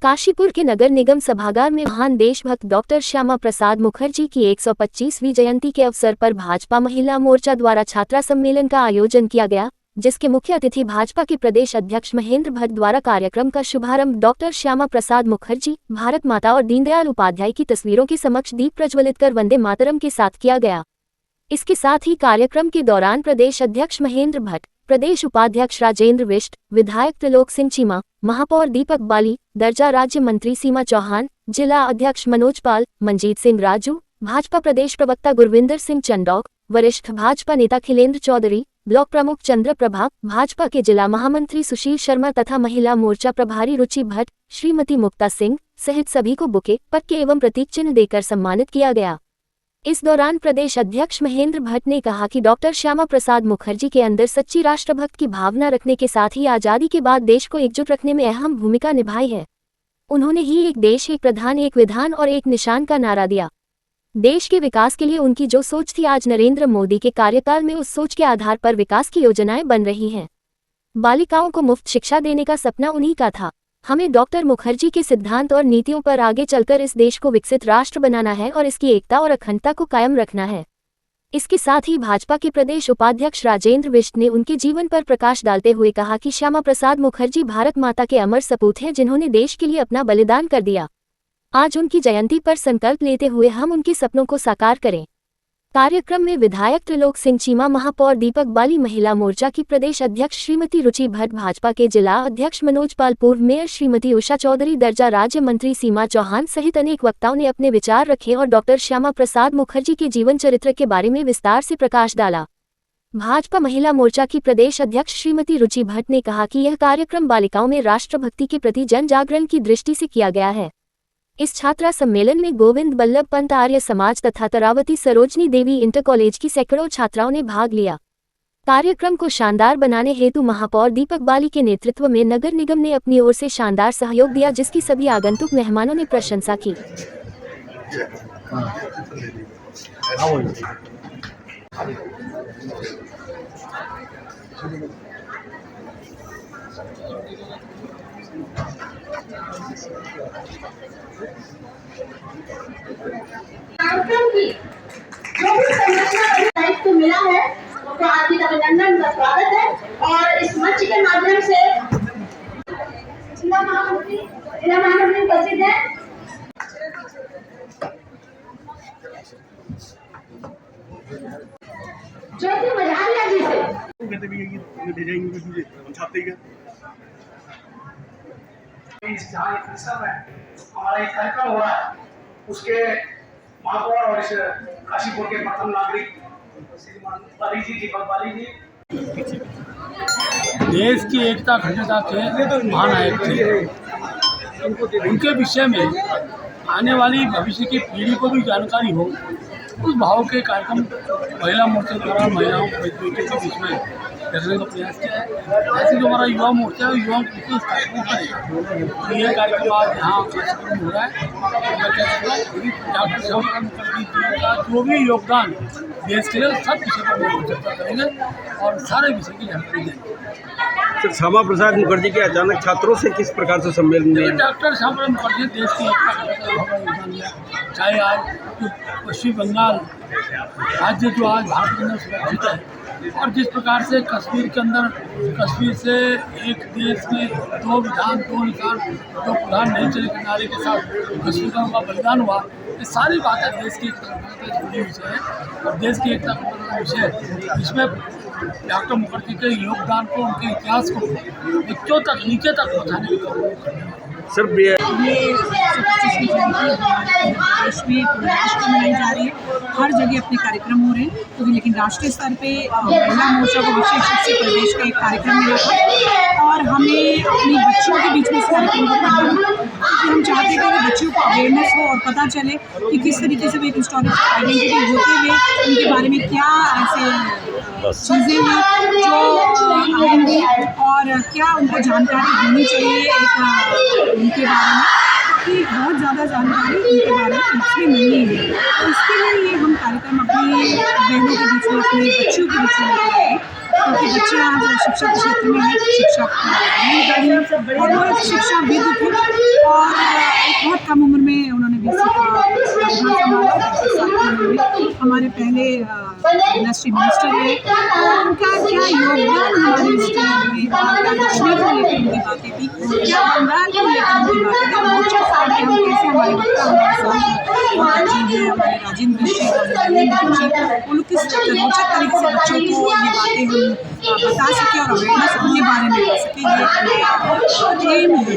काशीपुर के नगर निगम सभागार में महान देशभक्त डॉक्टर श्यामा प्रसाद मुखर्जी की 125वीं जयंती के अवसर पर भाजपा महिला मोर्चा द्वारा छात्रा सम्मेलन का आयोजन किया गया, जिसके मुख्य अतिथि भाजपा के प्रदेश अध्यक्ष महेंद्र भट्ट द्वारा कार्यक्रम का शुभारंभ डॉक्टर श्यामा प्रसाद मुखर्जी, भारत माता और दीनदयाल उपाध्याय की तस्वीरों के समक्ष दीप प्रज्वलित कर वंदे मातरम के साथ किया गया। इसके साथ ही कार्यक्रम के दौरान प्रदेश अध्यक्ष महेंद्र भट्ट, प्रदेश उपाध्यक्ष राजेंद्र बिष्ट, विधायक त्रिलोक सिंह चीमा, महापौर दीपक बाली, दर्जा राज्य मंत्री सीमा चौहान, जिला अध्यक्ष मनोज पाल, मंजीत सिंह राजू, भाजपा प्रदेश प्रवक्ता गुरविंदर सिंह चंडौक, वरिष्ठ भाजपा नेता खिलेंद्र चौधरी, ब्लॉक प्रमुख चंद्र प्रभा, भाजपा के जिला महामंत्री सुशील शर्मा तथा महिला मोर्चा प्रभारी रुचि भट्ट, श्रीमती मुक्ता सिंह सहित सभी को बुके, पटके एवं प्रतीक चिन्ह देकर सम्मानित किया गया। इस दौरान प्रदेश अध्यक्ष महेंद्र भट्ट ने कहा कि डॉक्टर श्यामा प्रसाद मुखर्जी के अंदर सच्ची राष्ट्रभक्त की भावना रखने के साथ ही आजादी के बाद देश को एकजुट रखने में अहम भूमिका निभाई है। उन्होंने ही एक देश, एक प्रधान, एक विधान और एक निशान का नारा दिया। देश के विकास के लिए उनकी जो सोच थी, आज नरेंद्र मोदी के कार्यकाल में उस सोच के आधार पर विकास की योजनाएं बन रही हैं। बालिकाओं को मुफ्त शिक्षा देने का सपना उन्हीं का था। हमें डॉक्टर मुखर्जी के सिद्धांत और नीतियों पर आगे चलकर इस देश को विकसित राष्ट्र बनाना है और इसकी एकता और अखंडता को कायम रखना है। इसके साथ ही भाजपा के प्रदेश उपाध्यक्ष राजेंद्र बिष्ट ने उनके जीवन पर प्रकाश डालते हुए कहा कि श्यामा प्रसाद मुखर्जी भारत माता के अमर सपूत हैं, जिन्होंने देश के लिए अपना बलिदान कर दिया। आज उनकी जयंती पर संकल्प लेते हुए हम उनके सपनों को साकार करें। कार्यक्रम में विधायक त्रिलोक सिंह चीमा, महापौर दीपक बाली, महिला मोर्चा की प्रदेश अध्यक्ष श्रीमती रुचि भट्ट, भाजपा के जिला अध्यक्ष मनोज पाल, पूर्व मेयर श्रीमती उषा चौधरी, दर्जा राज्य मंत्री सीमा चौहान सहित अनेक वक्ताओं ने अपने विचार रखे और डॉक्टर श्यामा प्रसाद मुखर्जी के जीवन चरित्र के बारे में विस्तार से प्रकाश डाला। भाजपा महिला मोर्चा की प्रदेश अध्यक्ष श्रीमती रुचि भट्ट ने कहा कि यह कार्यक्रम बालिकाओं में राष्ट्रभक्ति के प्रति जन जागरण की दृष्टि से किया गया है। इस छात्रा सम्मेलन में गोविंद बल्लभ पंत आर्य समाज तथा तरावती सरोजनी देवी इंटर कॉलेज की सैकड़ों छात्राओं ने भाग लिया। कार्यक्रम को शानदार बनाने हेतु महापौर दीपक बाली के नेतृत्व में नगर निगम ने अपनी ओर से शानदार सहयोग दिया, जिसकी सभी आगंतुक मेहमानों ने प्रशंसा की। कार्यक्रम की जो भी संरचना दायित्व मिला है, उसका हार्दिक अभिनंदन का स्वागत है। और इस मंच के माध्यम से जिला महामंत्री उपस्थित है। ज्योति मझारिया जी से जहाँ हमारा एक कार्यक्रम हो रहा है, उसके महापौर और इस काशीपुर के प्रथम नागरिक श्रीमान बाली जी, दीपक बाली जी देश की एकता अखंडता के महानायक थे। उनके विषय में आने वाली भविष्य की पीढ़ी को भी जानकारी हो, उस भाव के कार्यक्रम महिला मोर्चा द्वारा महिलाओं बेटियों के बीच में रखने का प्रयास किया है। ऐसे जो हमारा युवा मोर्चा है, युवाओं के बीच कार्यक्रम करेगा। तो यह कार्यक्रम आज यहाँ काशीपुर हो रहा है। मैं कहता हूँ डॉक्टर श्यामा मुखर्जी जी का जो भी योगदान देश के लिए, सब विषय पर हम चर्चा करेंगे और सारे विषय की जानकारी देंगे। सर, श्यामा प्रसाद मुखर्जी के अचानक छात्रों से किस प्रकार से सम्मेलन में डॉक्टर श्यामा प्रसाद मुखर्जी देश की एकता का योगदान दिया। चाहे आज पश्चिम बंगाल राज्य जो आज भारत के अंदर सुरक्षित है, और जिस प्रकार से कश्मीर के अंदर, कश्मीर से एक देश में दो विधान दो निशान, दो प्रधान नहीं चले के नारे के साथ कश्मीरियों का बलिदान हुआ, ये सारी बातें देश की एकता से जुड़ी विषय है। और देश की एकता का विषय, इसमें डॉक्टर मुखर्जी के योगदान को, उनके इतिहास को बच्चों तक, नीचे तक पहुँचाने की कोशिश। सर, ये 125वीं जयंती देश में पूरे राष्ट्र में मनाई जा रही है। हर जगह अपने कार्यक्रम हो रहे हैं, तो लेकिन राष्ट्रीय स्तर पे महिला मोर्चा को विशेष रूप से प्रदेश का एक कार्यक्रम मिला था और हमें अपने बच्चों के बीच में इस कार्यक्रम को करना है, क्योंकि हम चाहते थे कि बच्चों को अवेयरनेस हो और पता चले कि किस तरीके से वो एक हिस्टोरिकल आइडेंटिटी होते हुए उनके बारे में क्या ऐसे चीज़ें हैं जो आएंगी और क्या उनको जानकारी होनी चाहिए एक उनके बारे में, क्योंकि बहुत ज़्यादा जानकारी उनके बारे में इसमें नहीं है। तो इसके लिए ये हम कार्यक्रम अपनी बहनों के बीच में, अपने बच्चों के बीच में लेकर आए क्योंकि बच्चे आज शिक्षा के क्षेत्र में हैं, शिक्षक और वो एक शिक्षाविद थे और एक बहुत कम उम्र में उन्होंने BC का कार्यभार संभाला। हमारे पहले इंडस्ट्री मिनिस्टर रहे और उनका क्या योगदान हमारे स्टेट में, कश्मीर को लेकर उनकी बातें थी, क्या बंगाल को लेकर उनकी बातें थी, मोर्चा साहब हम कैसे हमारे वक्ता हमारे साथ जी हैं, हमारे राजेंद्र जी, वो लोग किस रोचक तरीके से बच्चों को ये बातें हम बता सकें और अवेयरनेस उनके बारे में कर सकें, ये एम है।